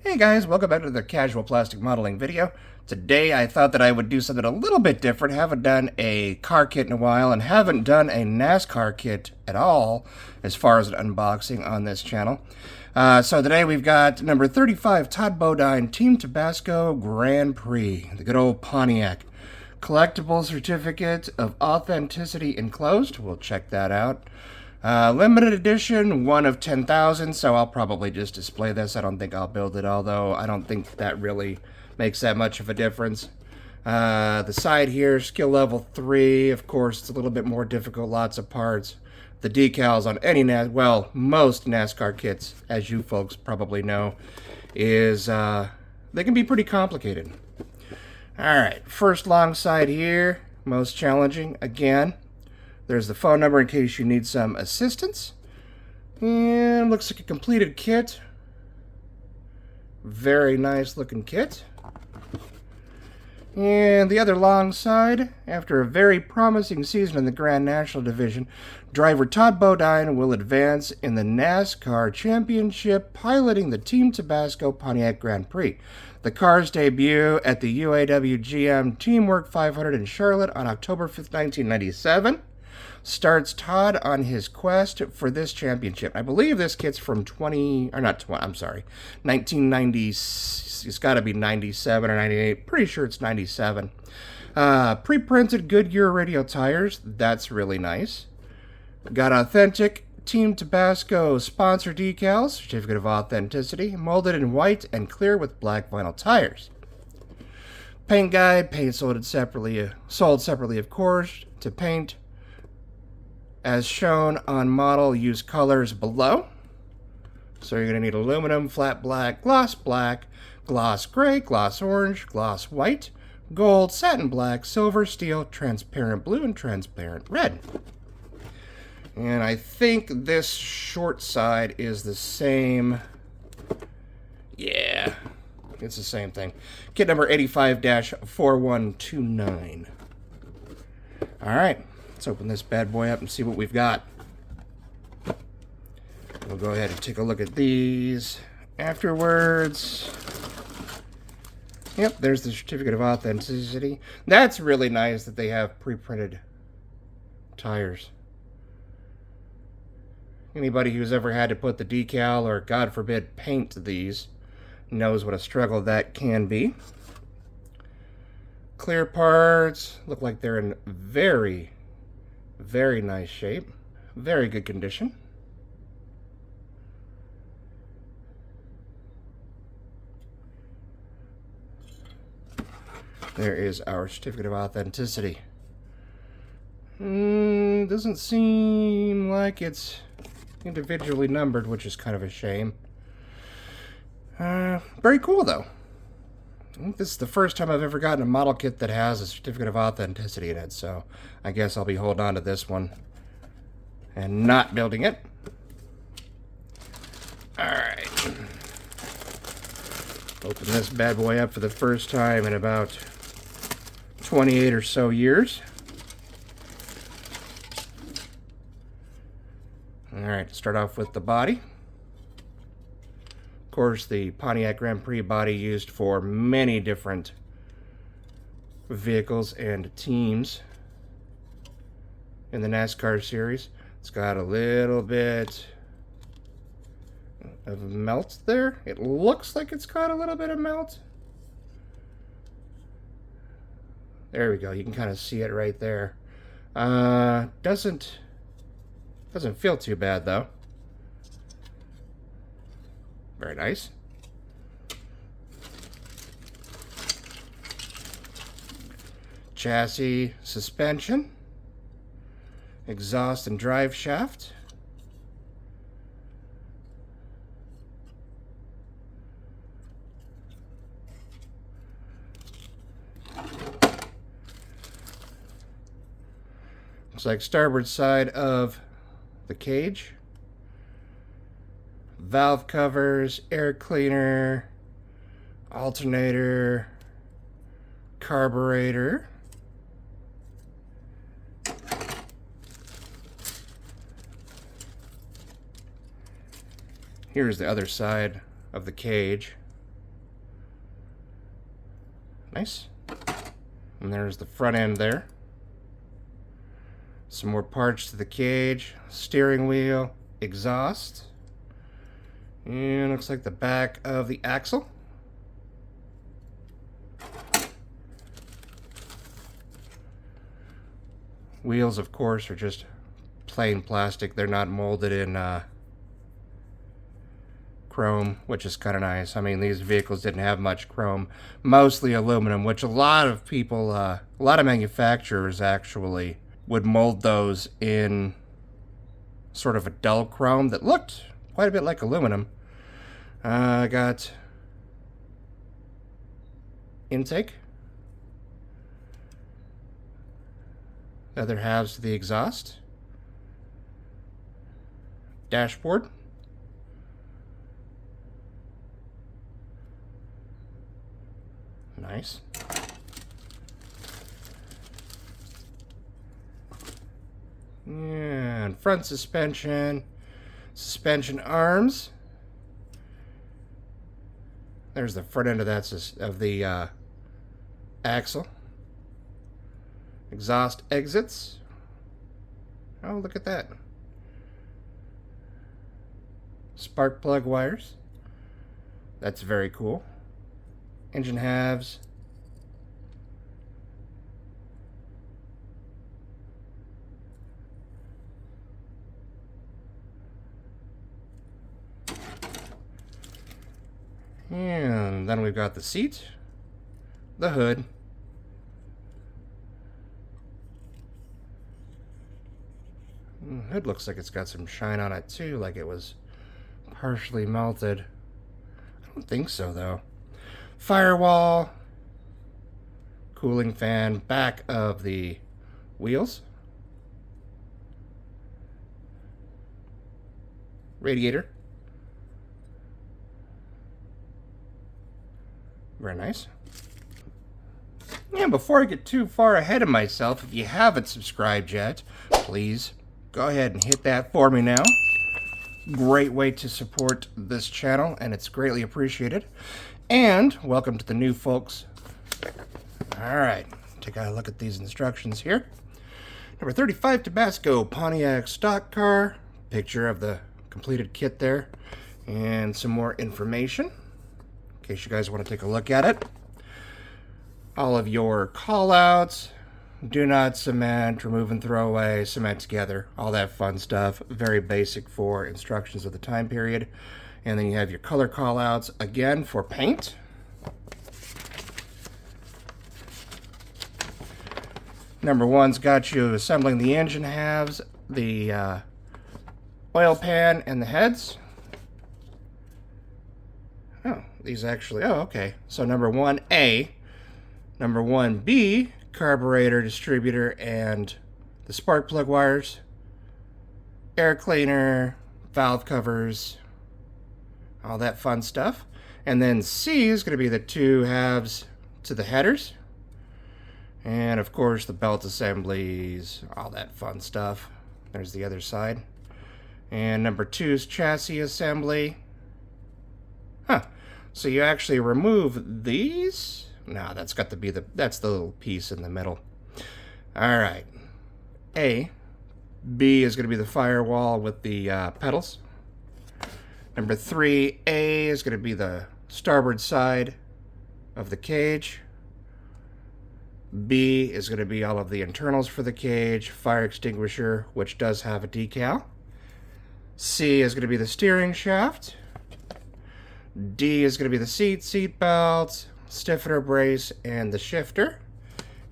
Hey guys, welcome back to the casual plastic modeling video. Today I thought that I would do something a little bit different. Haven't done a car kit in a while and haven't done a NASCAR kit at all as far as an unboxing on this channel. So today we've got number 35 Todd Bodine Tabasco Grand Prix, the good old Pontiac. Collectible certificate of authenticity enclosed. We'll check that out. Limited edition, 1 of 10,000, so I'll probably just display this. I don't think I'll build it, although I don't think that really makes that much of a difference. The side here, skill level 3. Of course, it's a little bit more difficult, lots of parts. The decals on any, most NASCAR kits, as you folks probably know, is they can be pretty complicated. Alright, first long side here, most challenging, again. There's the phone number in case you need some assistance. And looks like a completed kit. Very nice looking kit. And the other long side, after a very promising season in the Grand National Division, driver Todd Bodine will advance in the NASCAR Championship, piloting the Team Tabasco Pontiac Grand Prix. The car's debut at the UAW GM Teamwork 500 in Charlotte on October 5th, 1997. Starts Todd on his quest for this championship. I believe this kit's from 1990. It's got to be 97 or 98. Pretty sure it's 97. Pre-printed Goodyear radial tires. That's really nice. Got authentic Team Tabasco sponsor decals, certificate of authenticity, molded in white and clear with black vinyl tires. Paint guide, paint sold separately, of course, to paint. As shown on model, use colors below. So you're going to need aluminum, flat black, gloss gray, gloss orange, gloss white, gold, satin black, silver, steel, transparent blue, and transparent red. And I think this short side is the same. Yeah, it's the same thing. Kit number 85-4129. All right. Let's open this bad boy up and see what we've got. We'll go ahead and take a look at these afterwards. Yep, there's the certificate of authenticity. That's really nice that they have pre-printed tires. Anybody who's ever had to put the decal or, God forbid, paint these knows what a struggle that can be. Clear parts look like they're in very nice shape. Very good condition. There is our certificate of authenticity. Doesn't seem like it's individually numbered, which is kind of a shame. Very cool, though. I think this is the first time I've ever gotten a model kit that has a certificate of authenticity in it, so I guess I'll be holding on to this one and not building it. Alright. Open this bad boy up for the first time in about 28 or so years. Alright, start off with the body. Of course, the Pontiac Grand Prix body used for many different vehicles and teams in the NASCAR series. It's got a little bit of melt there. It looks like it's got a little bit of melt. There we go. You can kind of see it right there. Doesn't feel too bad though. Very nice. Chassis suspension. Exhaust and drive shaft. Looks like starboard side of the cage. Valve covers, air cleaner, alternator, carburetor. Here's the other side of the cage. Nice. And there's the front end there. Some more parts to the cage, steering wheel, exhaust. And looks like the back of the axle. Wheels, of course, are just plain plastic. They're not molded in chrome, which is kind of nice. I mean, these vehicles didn't have much chrome, mostly aluminum, which a lot of people, a lot of manufacturers actually would mold those in sort of a dull chrome that looked quite a bit like aluminum. I got intake. The other halves to the exhaust. Dashboard. Nice. And front suspension. Suspension arms. There's the front end of that of the axle. Exhaust exits. Oh, look at that. Spark plug wires. That's very cool. Engine halves. And then we've got the seat, the hood, hood looks like it's got some shine on it too, like it was partially melted. I don't think so though. Firewall, cooling fan, back of the wheels, radiator. Very nice. And before I get too far ahead of myself, if you haven't subscribed yet, please go ahead and hit that for me now. Great way to support this channel, and it's greatly appreciated. And welcome to the new folks. Alright, take a look at these instructions here. Number 35 Tabasco Pontiac stock car. Picture of the completed kit there. And some more information, in case you guys want to take a look at it. All of your call-outs, do not cement, remove and throw away, cement together, all that fun stuff. Very basic for instructions of the time period. And then you have your color call-outs, again, for paint. Number one's got you assembling the engine halves, the oil pan, and the heads. Oh, these actually, oh, okay. So number 1A, number 1B, carburetor, distributor, and the spark plug wires, air cleaner, valve covers, all that fun stuff. And then C is going to be the two halves to the headers. And of course the belt assemblies, all that fun stuff. There's the other side. And number 2 is chassis assembly. Huh. So you actually remove these? No, that's got to be that's the little piece in the middle. Alright. A. B is going to be the firewall with the pedals. Number 3A is going to be the starboard side of the cage. B is going to be all of the internals for the cage, fire extinguisher, which does have a decal. C is going to be the steering shaft. D is going to be the seat belt, stiffener brace, and the shifter.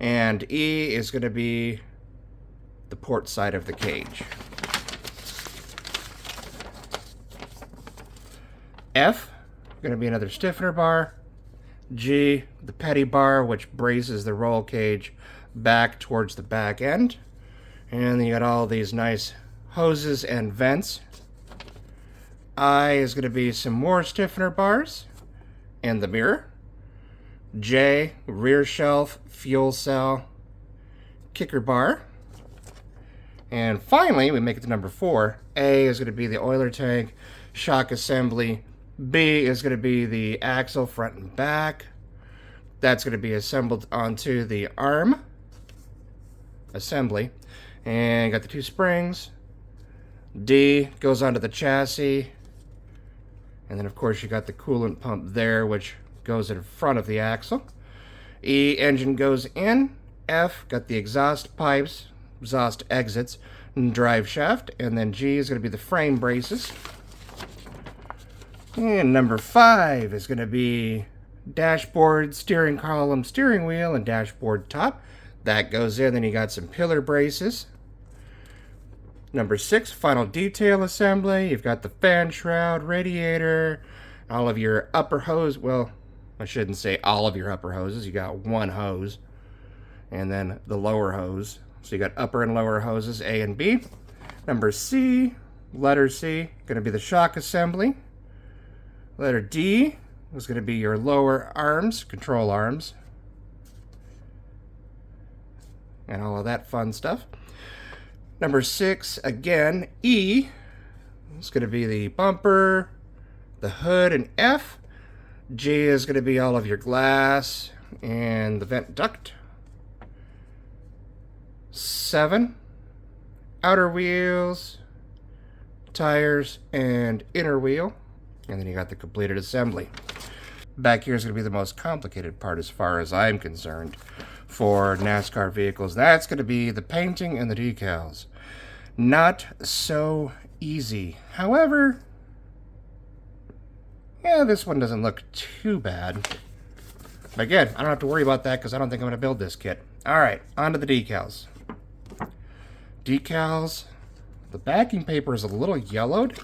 And E is going to be the port side of the cage. F, going to be another stiffener bar. G, the petty bar, which braces the roll cage back towards the back end. And then you got all these nice hoses and vents. I is going to be some more stiffener bars and the mirror. J, rear shelf, fuel cell, kicker bar. And finally, we make it to number 4. A is going to be the oiler tank, shock assembly. B is going to be the axle front and back. That's going to be assembled onto the arm assembly. And got the 2 springs. D goes onto the chassis. And then, of course, you got the coolant pump there, which goes in front of the axle. E, engine goes in. F, got the exhaust pipes, exhaust exits, and drive shaft. And then G is going to be the frame braces. And number 5 is going to be dashboard, steering column, steering wheel, and dashboard top. That goes in. Then you got some pillar braces. Number 6, final detail assembly. You've got the fan shroud, radiator, all of your upper hose. Well, I shouldn't say all of your upper hoses. You got 1 hose. And then the lower hose. So you got upper and lower hoses, A and B. Number C, letter C, going to be the shock assembly. Letter D is going to be your lower arms, control arms. And all of that fun stuff. Number 6, again, E is going to be the bumper, the hood, and F. G is going to be all of your glass and the vent duct. 7, outer wheels, tires, and inner wheel. And then you got the completed assembly. Back here is going to be the most complicated part as far as I'm concerned for NASCAR vehicles. That's going to be the painting and the decals. Not so easy. However, yeah, this one doesn't look too bad. But again, I don't have to worry about that because I don't think I'm going to build this kit. All right, on to the decals. Decals, the backing paper is a little yellowed.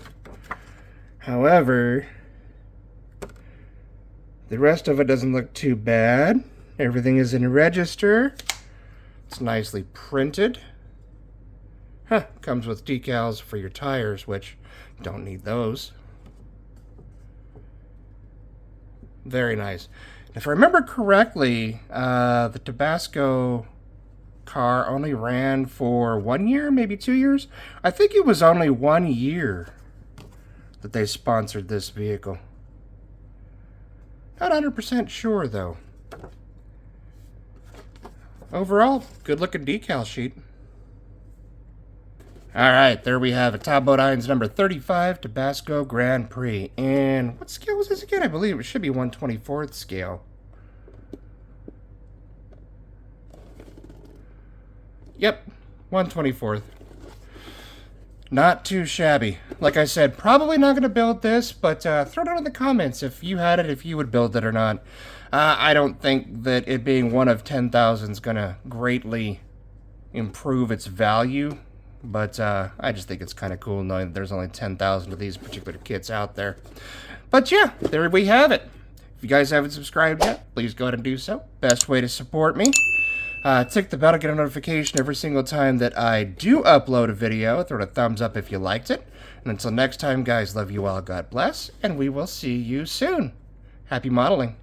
However, the rest of it doesn't look too bad. Everything is in register. It's nicely printed. Comes with decals for your tires, which don't need those. Very nice. If I remember correctly, the Tabasco car only ran for 1 year, maybe 2 years. I think it was only 1 year that they sponsored this vehicle. Not 100% sure, though. Overall, good looking decal sheet. Alright, there we have it. Todd Bodine's number 35 Tabasco Grand Prix. And what scale was this again? I believe it should be 1/24th scale. Yep, 1/24th. Not too shabby. Like I said, probably not going to build this, but throw it down in the comments if you had it, if you would build it or not. I don't think that it being one of 10,000 is going to greatly improve its value, but I just think it's kind of cool knowing that there's only 10,000 of these particular kits out there. But yeah, there we have it. If you guys haven't subscribed yet, please go ahead and do so. Best way to support me. Tick the bell to get a notification every single time that I do upload a video. Throw it a thumbs up if you liked it. And until next time, guys, love you all, God bless, and we will see you soon. Happy modeling.